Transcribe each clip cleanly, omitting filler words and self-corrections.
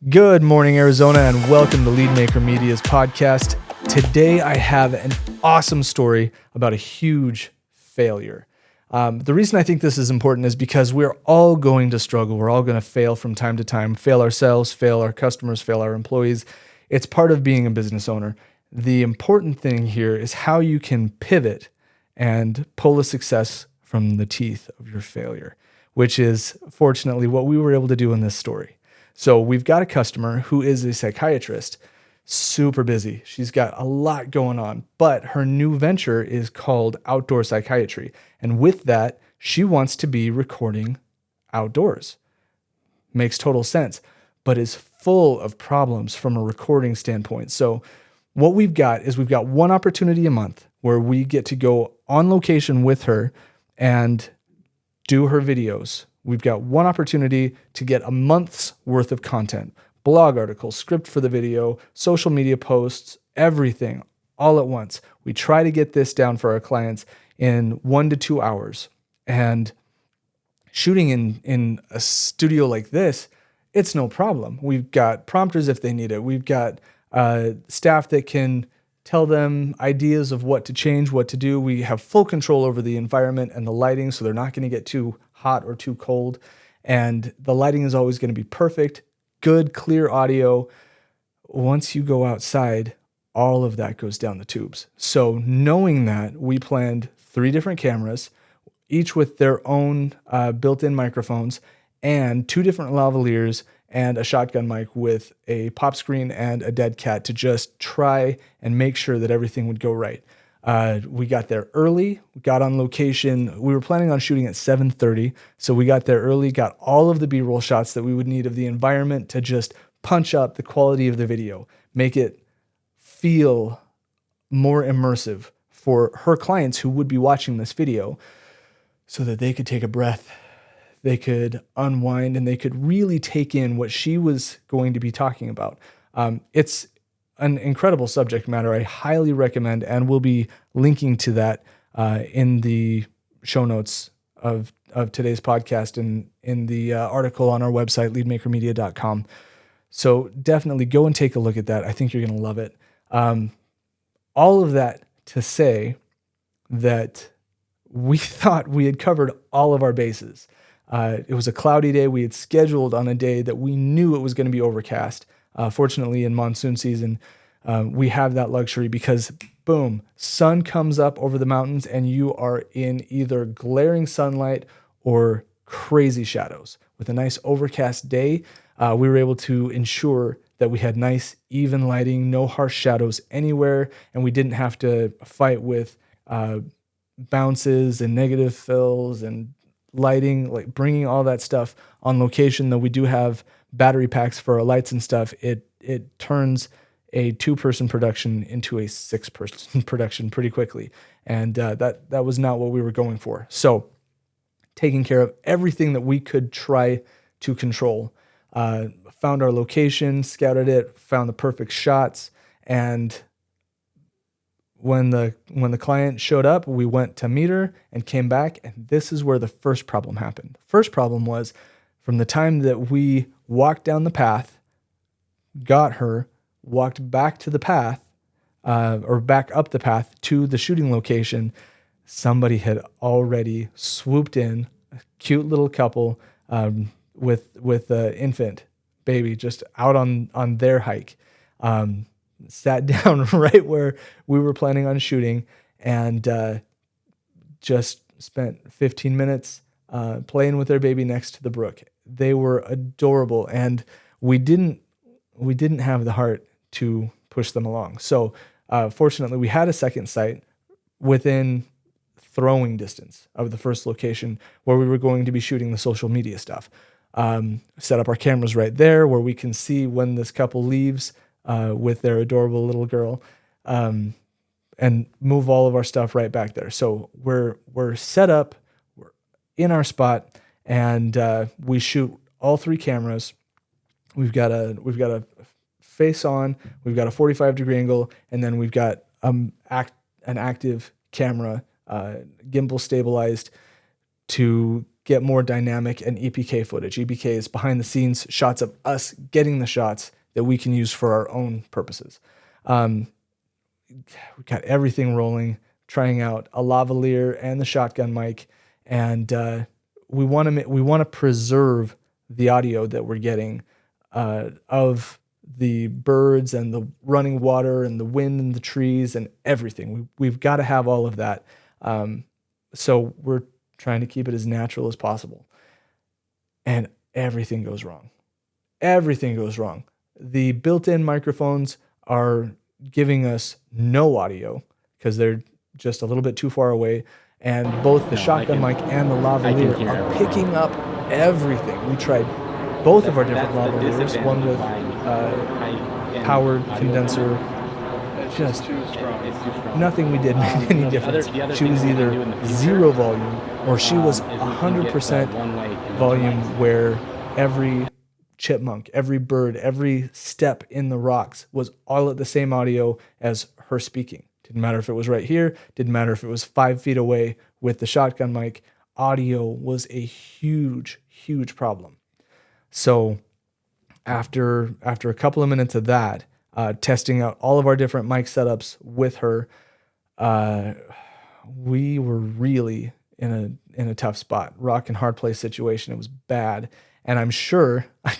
Good morning, Arizona, and welcome to LeadMaker Media's podcast. Today, I have an awesome story about a huge failure. The reason I think this is important is because we're all going to struggle. We're all going to fail from time to time, fail ourselves, fail our customers, fail our employees. It's part of being a business owner. The important thing here is how you can pivot and pull a success from the teeth of your failure, which is fortunately what we were able to do in this story. So we've got a customer who is a psychiatrist, super busy. She's got a lot going on, but her new venture is called outdoor psychiatry. And with that, she wants to be recording outdoors. Makes total sense, but is full of problems from a recording standpoint. So what we've got is we've got one opportunity a month where we get to go on location with her and do her videos. We've got one opportunity to get a month's worth of content, blog articles, script for the video, social media posts, everything all at once. We try to get this down for our clients in 1 to 2 hours. And shooting in a studio like this, it's no problem. We've got prompters if they need it. We've got staff that can tell them ideas of what to change, what to do. We have full control over the environment and the lighting, so they're not going to get too hot or too cold. And the lighting is always going to be perfect, good, clear audio. Once you go outside, all of that goes down the tubes. So knowing that, we planned 3 different cameras, each with their own built-in microphones, and 2 different lavaliers and a shotgun mic with a pop screen and a dead cat to just try and make sure that everything would go right. We got there early, got on location. We were planning on shooting at 7:30. So we got there early, got all of the B-roll shots that we would need of the environment to just punch up the quality of the video, make it feel more immersive for her clients who would be watching this video so that they could take a breath, they could unwind, and they could really take in what she was going to be talking about. It's an incredible subject matter. I highly recommend, and we'll be linking to that in the show notes of today's podcast and in the article on our website, leadmakermedia.com. So definitely go and take a look at that. I think you're going to love it. All of that to say that we thought we had covered all of our bases. It was a cloudy day. We had scheduled on a day that we knew it was going to be overcast. Fortunately, in monsoon season, we have that luxury because, boom, sun comes up over the mountains and you are in either glaring sunlight or crazy shadows. With a nice overcast day, we were able to ensure that we had nice, even lighting, no harsh shadows anywhere, and we didn't have to fight with bounces and negative fills and lighting, like bringing all that stuff on location. Though we do have battery packs for our lights and stuff, it turns a 2-person production into a 6-person production pretty quickly. And that was not what we were going for. So taking care of everything that we could try to control, found our location, scouted it, found the perfect shots. And when the client showed up, we went to meet her and came back. And this is where the first problem happened. The first problem was from the time that we walked down the path, got her, walked back to the path, or back up the path to the shooting location, somebody had already swooped in, a cute little couple with an infant baby just out on their hike, sat down right where we were planning on shooting, and just spent 15 minutes playing with their baby next to the brook. They were adorable, and we didn't have the heart to push them along. So fortunately, we had a second site within throwing distance of the first location where we were going to be shooting the social media stuff. Set up our cameras right there where we can see when this couple leaves with their adorable little girl, and move all of our stuff right back there. So we're set up, we're in our spot, and we shoot all 3 cameras. We've got a face on, we've got a 45-degree angle, and then we've got an active camera, gimbal stabilized to get more dynamic and EPK footage. EPK is behind the scenes shots of us getting the shots that we can use for our own purposes. We got everything rolling, trying out a lavalier and the shotgun mic, and we want to preserve the audio that we're getting of the birds and the running water and the wind and the trees and everything. We've got to have all of that. So we're trying to keep it as natural as possible. And everything goes wrong. Everything goes wrong. The built-in microphones are giving us no audio because they're just a little bit too far away. And both the shotgun mic and the lavalier are picking up everything. We tried both of our different lavaliers, one with powered condenser. Just nothing we did made any difference. She was either 0 volume or she was 100% volume, where every chipmunk, every bird, every step in the rocks was all at the same audio as her speaking. Didn't matter if it was right here, didn't matter if it was 5 feet away with the shotgun mic. Audio was a huge, huge problem. So after a couple of minutes of that, testing out all of our different mic setups with her, we were really in a tough spot, rock and hard place situation. It was bad. And I'm sure, I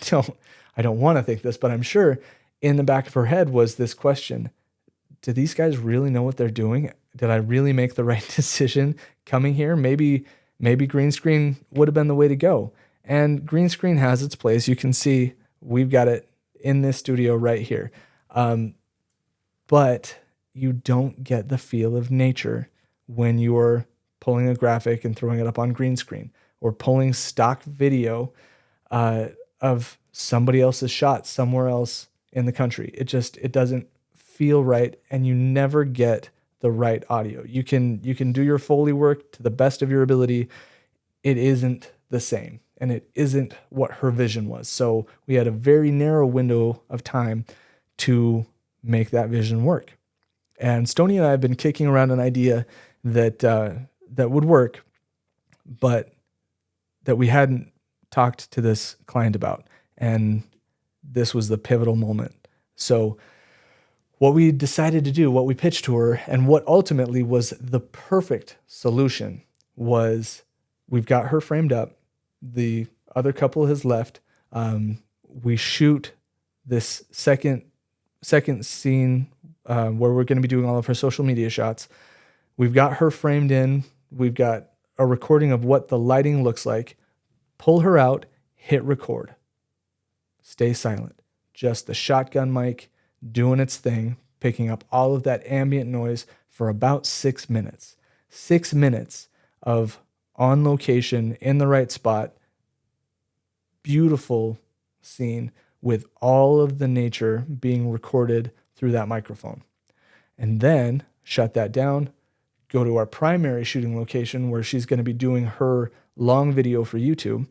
don't want to think this, but I'm sure in the back of her head was this question: do these guys really know what they're doing? Did I really make the right decision coming here? Maybe green screen would have been the way to go. And green screen has its place. You can see we've got it in this studio right here. But you don't get the feel of nature when you're pulling a graphic and throwing it up on green screen, or pulling stock video of somebody else's shot somewhere else in the country. It doesn't feel right, and you never get the right audio. You can do your Foley work to the best of your ability. It isn't the same, and it isn't what her vision was. So we had a very narrow window of time to make that vision work. And Stoney and I have been kicking around an idea that would work, but that we hadn't talked to this client about. And this was the pivotal moment. So what we decided to do, what we pitched to her, and what ultimately was the perfect solution was, we've got her framed up. The other couple has left. We shoot this second scene where we're going to be doing all of her social media shots. We've got her framed in. We've got a recording of what the lighting looks like. Pull her out, hit record. Stay silent. Just the shotgun mic doing its thing, picking up all of that ambient noise for about 6 minutes. 6 minutes of on location, in the right spot, beautiful scene with all of the nature being recorded through that microphone. And then shut that down, go to our primary shooting location where she's going to be doing her long video for YouTube,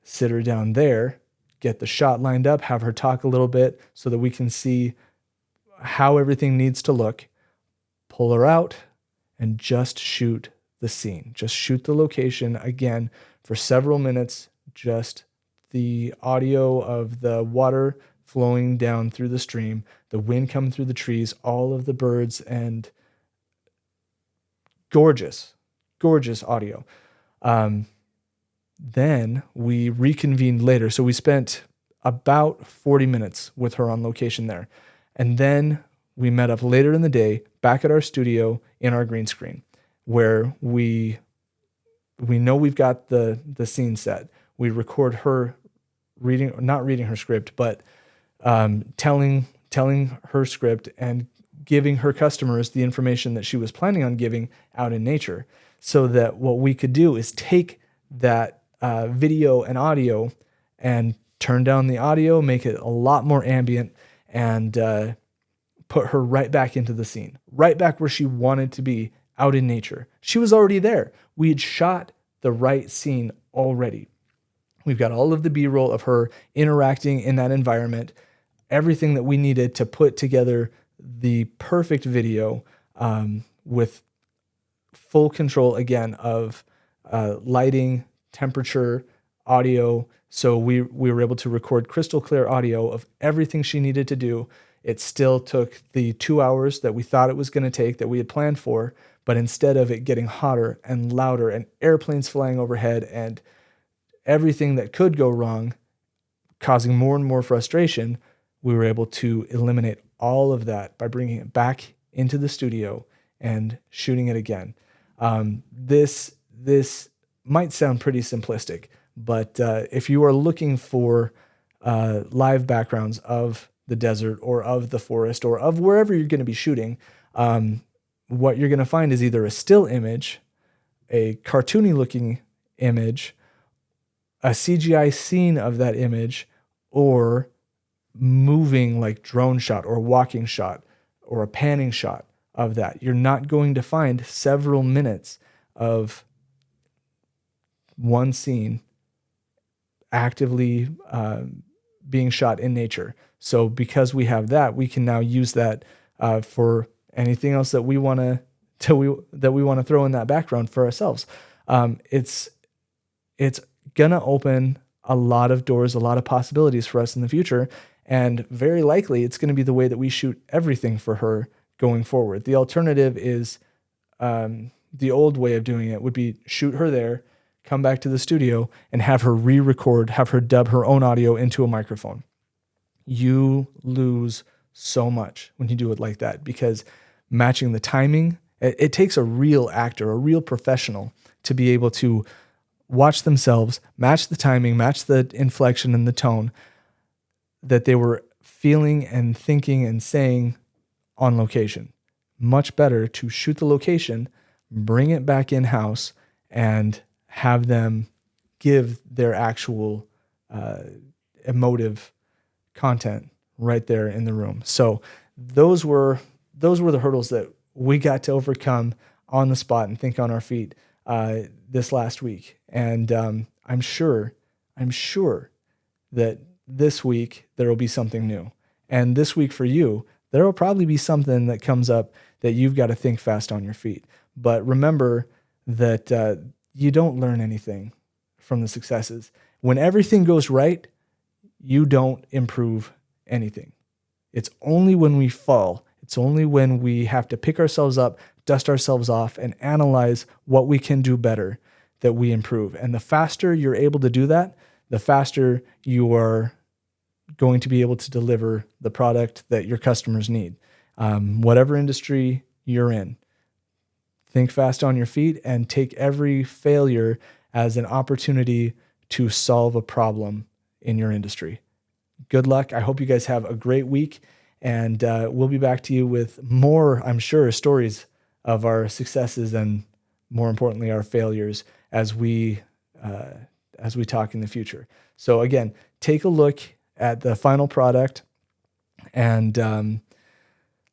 sit her down there, get the shot lined up, have her talk a little bit so that we can see how everything needs to look, pull her out, and just shoot the scene. Just shoot the location again for several minutes, just the audio of the water flowing down through the stream, the wind coming through the trees, all of the birds, and gorgeous, gorgeous audio. Then we reconvened later. So we spent about 40 minutes with her on location there. And then we met up later in the day back at our studio in our green screen, where we know we've got the scene set. We record her not reading her script, but telling her script and giving her customers the information that she was planning on giving out in nature, so that what we could do is take that video and audio and turn down the audio, make it a lot more ambient, and put her right back into the scene, right back where she wanted to be, out in nature. She was already there. We had shot the right scene already. We've got all of the B-roll of her interacting in that environment, everything that we needed to put together the perfect video with full control, again, of lighting, temperature, audio. So we were able to record crystal clear audio of everything she needed to do. It still took the 2 hours that we thought it was going to take, that we had planned for, but instead of it getting hotter and louder and airplanes flying overhead and everything that could go wrong, causing more and more frustration, we were able to eliminate all of that by bringing it back into the studio and shooting it again. This might sound pretty simplistic, but if you are looking for live backgrounds of the desert or of the forest or of wherever you're going to be shooting, what you're going to find is either a still image, a cartoony looking image, a CGI scene of that image, or moving like drone shot or walking shot or a panning shot of that. You're not going to find several minutes of one scene actively being shot in nature. So because we have that, we can now use that for anything else that we want to throw in that background for ourselves. It's gonna open a lot of doors, a lot of possibilities for us in the future, and very likely it's going to be the way that we shoot everything for her going forward. The alternative is the old way of doing it would be shoot her there, come back to the studio, and have her re-record, have her dub her own audio into a microphone. You lose so much when you do it like that, because matching the timing, it takes a real actor, a real professional to be able to watch themselves, match the timing, match the inflection and the tone that they were feeling and thinking and saying on location. Much better to shoot the location, bring it back in-house, and have them give their actual emotive content right there in the room. So those were the hurdles that we got to overcome on the spot and think on our feet this last week. And I'm sure that this week there will be something new. And this week for you, there will probably be something that comes up that you've got to think fast on your feet. But remember that you don't learn anything from the successes. When everything goes right, you don't improve anything. It's only when we fall, it's only when we have to pick ourselves up, dust ourselves off, and analyze what we can do better that we improve. And the faster you're able to do that, the faster you are going to be able to deliver the product that your customers need. Whatever industry you're in, think fast on your feet and take every failure as an opportunity to solve a problem in your industry. Good luck. I hope you guys have a great week, and we'll be back to you with more, I'm sure, stories of our successes and, more importantly, our failures as we talk in the future. So again, take a look at the final product and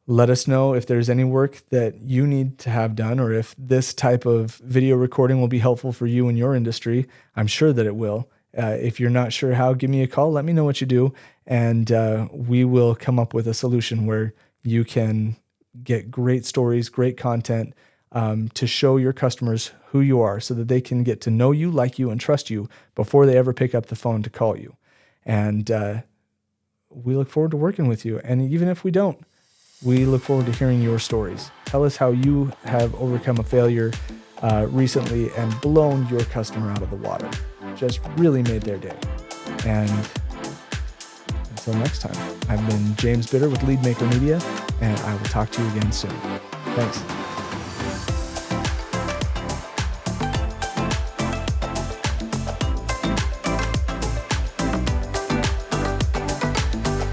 let us know if there's any work that you need to have done, or if this type of video recording will be helpful for you in your industry. I'm sure that it will. If you're not sure how, give me a call. Let me know what you do, and we will come up with a solution where you can get great stories, great content to show your customers who you are, so that they can get to know you, like you, and trust you before they ever pick up the phone to call you. And we look forward to working with you. And even if we don't, we look forward to hearing your stories. Tell us how you have overcome a failure recently and blown your customer out of the water. Just really made their day. And until next time, I've been James Bitter with Lead Maker Media, and I will talk to you again soon. Thanks.